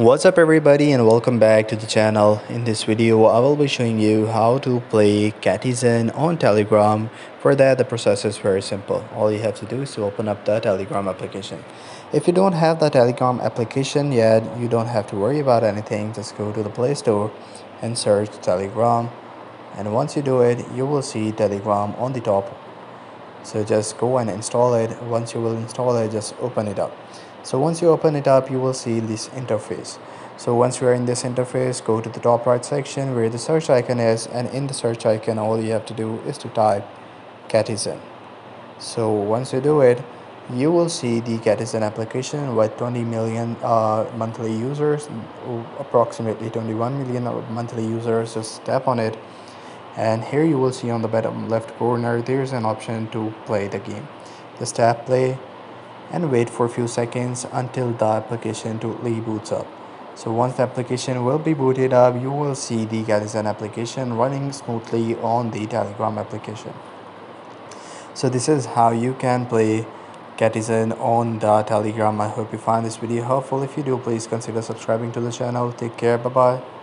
What's up everybody and welcome back to the channel. In this video I will be showing you how to play Catizen on Telegram. For that the process is very simple. All you have to do is to open up the Telegram application. If you don't have the Telegram application yet, you don't have to worry about anything. Just go to the Play Store and search Telegram, and once you do it you will see Telegram on the top. So just go and install it. Once you will install it, just open it up. So once you open it up, you will see this interface. So once you are in this interface, go to the top right section where the search icon is, and in the search icon all you have to do is to type Catizen. So once you do it, you will see the Catizen application with 20 million monthly users, approximately 21 million monthly users. Just tap on it, and here you will see on the bottom left corner there's an option to play the game. Just tap play and wait for a few seconds until the application totally boots up. So once the application will be booted up, you will see the Catizen application running smoothly on the Telegram application. So this is how you can play Catizen on the Telegram. I hope you find this video helpful. If you do, please consider subscribing to the channel. Take care. Bye bye.